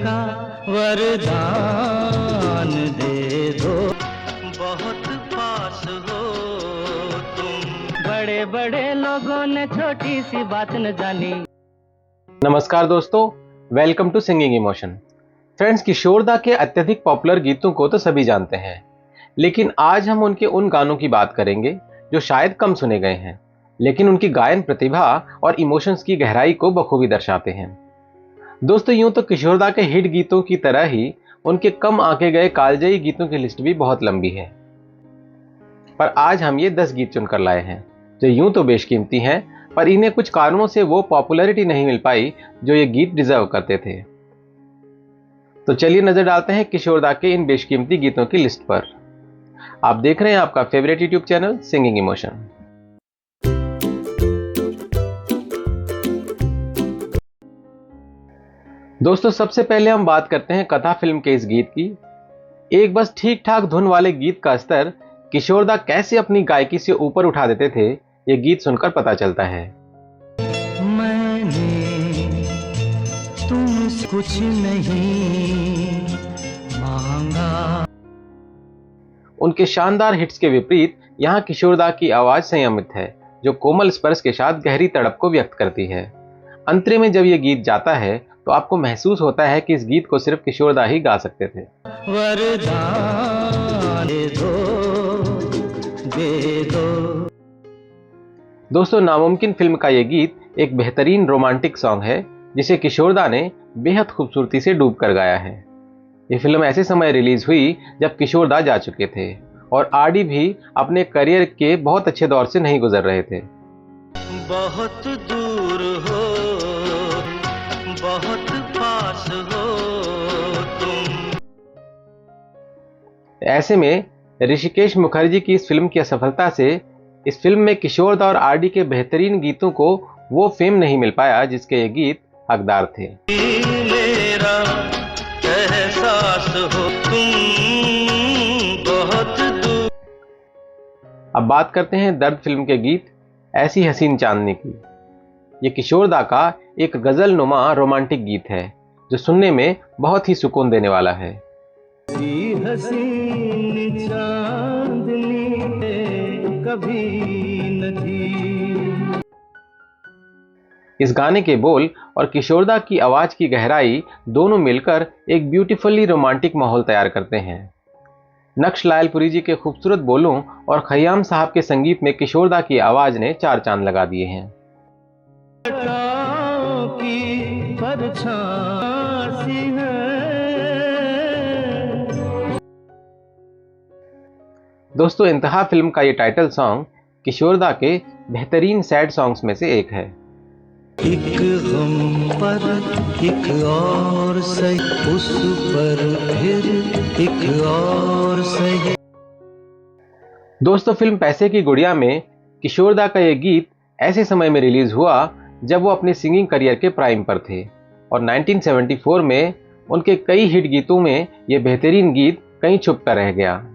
का वरदान दे दो, बहुत पास हो तुम। बड़े बड़े लोगों ने छोटी सी बात न जानी। नमस्कार दोस्तों, welcome to singing emotion. Friends, Kishore da के अत्यधिक पॉपुलर गीतों को तो सभी जानते हैं, लेकिन आज हम उनके उन गानों की बात करेंगे जो शायद कम सुने गए हैं, लेकिन उनकी गायन प्रतिभा और इमोशंस की गहराई को बखूबी दर्शाते हैं। दोस्तों, यूं तो किशोर दा के हिट गीतों की तरह ही उनके कम आंके गए कालजयी गीतों की लिस्ट भी बहुत लंबी है, पर आज हम ये 10 गीत चुनकर लाए हैं जो यूं तो बेशकीमती हैं, पर इन्हें कुछ कारणों से वो पॉपुलैरिटी नहीं मिल पाई जो ये गीत डिजर्व करते थे। तो चलिए नजर डालते हैं किशोर दा के इन बेशकीमती गीतों की लिस्ट पर। आप देख रहे हैं आपका favourite YouTube channel singing emotion. दोस्तों, सबसे पहले हम बात करते हैं कथा फिल्म के इस गीत की। एक बस ठीक ठाक धुन वाले गीत का स्तर किशोर दा कैसे अपनी गायकी से ऊपर उठा देते थे, ये गीत सुनकर पता चलता है। मैंने तुमसे कुछ नहीं मांगा। उनके शानदार हिट्स के विपरीत यहाँ किशोर दा की आवाज संयमित है, जो कोमल स्पर्श के साथ गहरी तड़प को व्यक्त करती है। अंतरे में जब ये गीत जाता है तो आपको महसूस होता है कि इस गीत को सिर्फ किशोर दा ही गा सकते थे। वरदान दे दो। दोस्तों, नामुमकिन फिल्म का ये गीत एक बेहतरीन रोमांटिक सॉन्ग है जिसे किशोर दा ने बेहद खूबसूरती से डूब कर गाया है। ये फिल्म ऐसे समय रिलीज हुई जब किशोर दा जा चुके थे और आरडी भी अपने करियर के बहुत अच्छे दौर से नहीं गुजर रहे थे। बहुत दूर हो, बहुत पास हो तुम। ऐसे में ऋषिकेश मुखर्जी की इस फिल्म की असफलता से इस फिल्म में किशोर दा और आरडी के बेहतरीन गीतों को वो फेम नहीं मिल पाया जिसके ये गीत हकदार थे। मेरा एहसास हो तुम, बहुत दूर। अब बात करते हैं दर्द फिल्म के गीत ऐसी हसीन चांदनी की। ये किशोर दा का एक गजल नुमा रोमांटिक गीत है जो सुनने में बहुत ही सुकून देने वाला है। हसीन चांदनी कभी न थी। इस गाने के बोल और किशोर दा की आवाज की गहराई दोनों मिलकर एक ब्यूटीफुली रोमांटिक माहौल तैयार करते हैं। नक्श लायलपुरी जी के खूबसूरत बोलों और खयाम साहब के संगीत में किशोर दा की आवाज ने 4 चांद लगा दिए हैं। की परछाई है। दोस्तों, इंतहा फिल्म का ये टाइटल सॉन्ग किशोर दा के बेहतरीन सैड सॉन्ग्स में से एक है। एक गम पर एक और सही, उस पर फिर एक और सही। दोस्तों, फिल्म पैसे की गुड़िया में किशोर दा का ये गीत ऐसे समय में रिलीज हुआ जब वो अपने सिंगिंग करियर के प्राइम पर थे और 1974 में उनके कई हिट गीतों में ये बेहतरीन गीत कहीं छुप कर रह गया।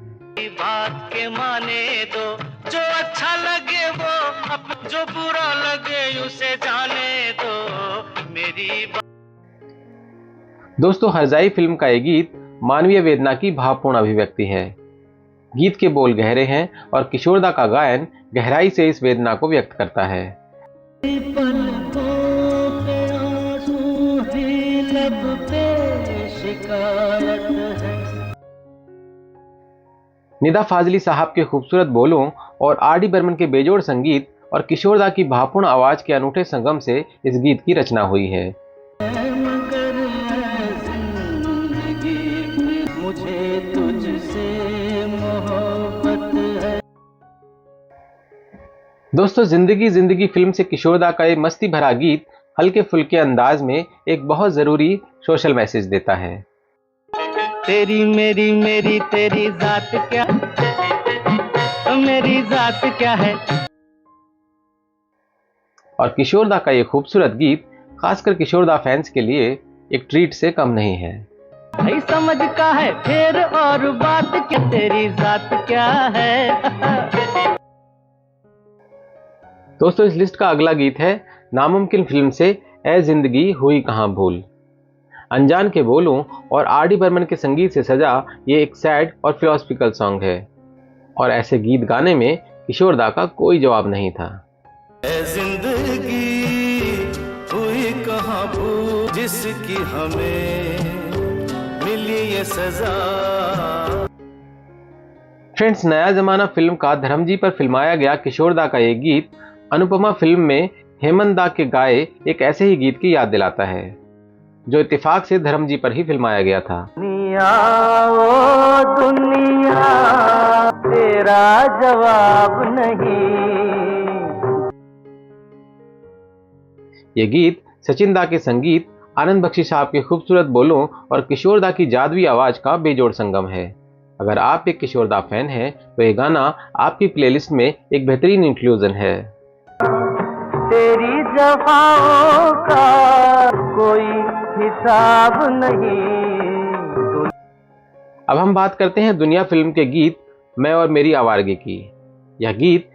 बात के माने दो, जो अच्छा लगे वो, जो बुरा लगे उसे जाने दो मेरी बात। दोस्तों, हरजाई फिल्म का ये गीत मानवीय वेदना की भावपूर्ण अभिव्यक्ति है। गीत के बोल गहरे हैं और किशोर दा का गायन गहराई से इस वेदना को व्यक्त करता है। निदा फाजली साहब के खूबसूरत बोलों और आर.डी. बर्मन के बेजोड़ संगीत और किशोर दा की भावपूर्ण आवाज के अनूठे संगम से इस गीत की रचना हुई है। मुझे तुझसे मोहब्बत है। दोस्तों, जिंदगी जिंदगी फिल्म से किशोर दा का ये मस्ती भरा गीत हल्के फुल्के अंदाज में एक बहुत जरूरी सोशल मैसेज देता है। तेरी मेरी मेरी तेरी जात क्या, मेरी जात क्या है। और किशोर दा का ये खूबसूरत गीत खासकर किशोर दा फैंस के लिए एक ट्रीट से कम नहीं है। भाई समझ का है फिर और बात क्या, तेरी जात क्या है। दोस्तों, इस लिस्ट का अगला गीत है नामुमकिन फिल्म से ए जिंदगी हुई कहां भूल। अनजान के बोलों और आर डी बर्मन के संगीत से सजा ये एक सैड और फिलोसफिकल सॉन्ग है, और ऐसे गीत गाने में किशोर दा का कोई जवाब नहीं था। जिंदगी हुई कहाँ भूल जिसकी हमें मिली ये सजा। फ्रेंड्स, नया जमाना फिल्म का धर्मजी पर फिल्माया गया किशोर दा का ये गीत अनुपमा फिल्म में हेमंत दा के गाए एक ऐसे ही गीत की याद दिलाता है, जो इत्तेफाक से धर्मजी पर ही फिल्माया गया था। दुनिया ओ दुनिया तेरा जवाब नहीं। ये गीत सचिन दा के संगीत, आनंद बख्शी साहब के खूबसूरत बोलों और किशोर दा की जादुई आवाज का बेजोड़ संगम है। अगर आप एक किशोर दा फैन हैं तो ये गाना आपकी प्लेलिस्ट में एक बेहतरीन इंक्लूजन है। तेरी जफाओं का कोई हिसाब नहीं। अब हम बात करते हैं दुनिया फिल्म के गीत मैं और मेरी आवारगी की। यह गीत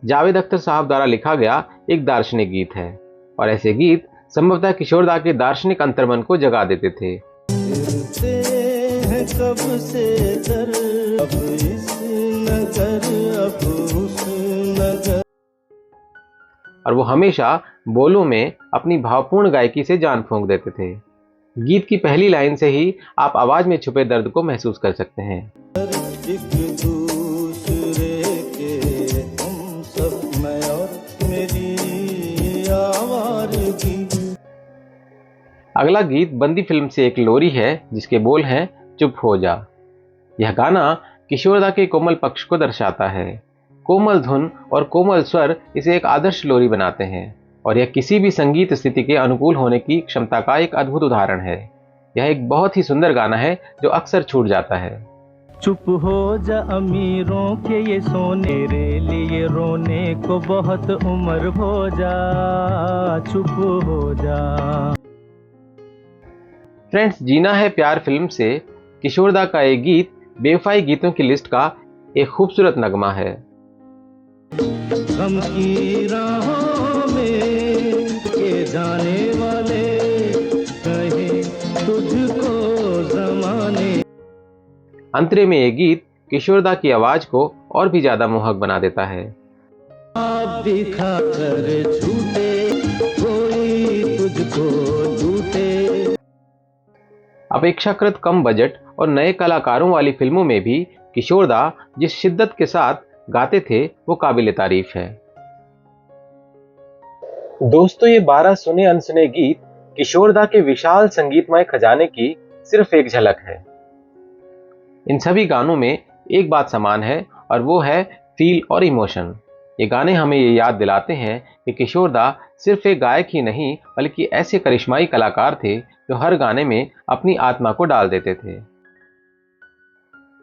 जावेद अख्तर साहब द्वारा लिखा गया एक दार्शनिक गीत है, और ऐसे गीत संभवतः किशोर दा के दार्शनिक अंतर्मन को जगा देते थे। कब से दर, अब इस नगर, अब उस नगर। और वो हमेशा बोलों में अपनी भावपूर्ण गायकी से जान फूंक देते थे। गीत की पहली लाइन से ही आप आवाज में छुपे दर्द को महसूस कर सकते हैं। एक दूसरे के हम सब, मैं और मेरी आवारगी। अगला गीत बंदी फिल्म से एक लोरी है जिसके बोल हैं चुप हो जा। यह गाना किशोर दा के कोमल पक्ष को दर्शाता है। कोमल धुन और कोमल स्वर इसे एक आदर्श लोरी बनाते हैं, और यह किसी भी संगीत स्थिति के अनुकूल होने की क्षमता का एक अद्भुत उदाहरण है। यह एक बहुत ही सुंदर गाना है जो अक्सर छूट जाता है। चुप हो जा अमीरों के ये सोने, रे लिए रोने को बहुत उम्र हो जा, चुप हो जा। फ्रेंड्स, जीना है प्यार फिल्म से किशोर दा का एक गीत बेवफाई गीतों की लिस्ट का एक खूबसूरत नगमा है। गम की राहों में के जाने वाले कहे तुझको जमाने। अंतरे में ये गीत किशोर दा की आवाज को और भी ज्यादा मोहक बना देता है। आप दिखा कर छूटे कोई तुझको लूटे। अपेक्षाकृत कम बजट और नए कलाकारों वाली फिल्मों में भी किशोर दा जिस शिद्दत के साथ गाते थे वो काबिल तारीफ है। दोस्तों, ये 12 सुने अनसुने गीत किशोर दा के विशाल संगीतमय खजाने की सिर्फ एक झलक है। इन सभी गानों में एक बात समान है, और वो है फील और इमोशन। ये गाने हमें ये याद दिलाते हैं कि किशोर दा सिर्फ एक गायक ही नहीं बल्कि ऐसे करिश्माई कलाकार थे जो हर गाने में अपनी आत्मा को डाल देते थे।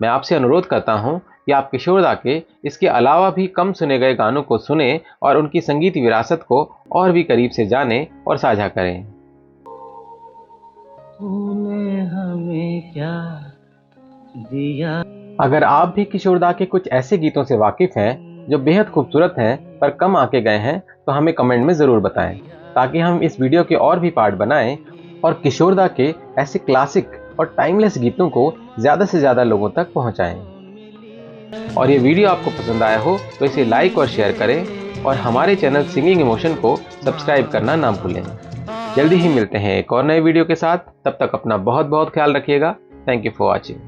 मैं आपसे अनुरोध करता हूं कि आप किशोर दा के इसके अलावा भी कम सुने गए गानों को सुने और उनकी संगीत विरासत को और भी करीब से जानें और साझा करें। तूने हमें क्या दिया। अगर आप भी किशोर दा के कुछ ऐसे गीतों से वाकिफ हैं जो बेहद खूबसूरत हैं पर कम आके गए हैं, तो हमें कमेंट में ज़रूर बताएं, ताकि हम इस वीडियो के और भी पार्ट बनाएं और किशोर दा के ऐसे क्लासिक और टाइमलेस गीतों को ज़्यादा से ज़्यादा लोगों तक पहुंचाएं। और ये वीडियो आपको पसंद आया हो तो इसे लाइक और शेयर करें, और हमारे चैनल सिंगिंग इमोशन को सब्सक्राइब करना ना भूलें। जल्दी ही मिलते हैं एक और नए वीडियो के साथ। तब तक अपना बहुत बहुत ख्याल रखिएगा। Thank you for watching.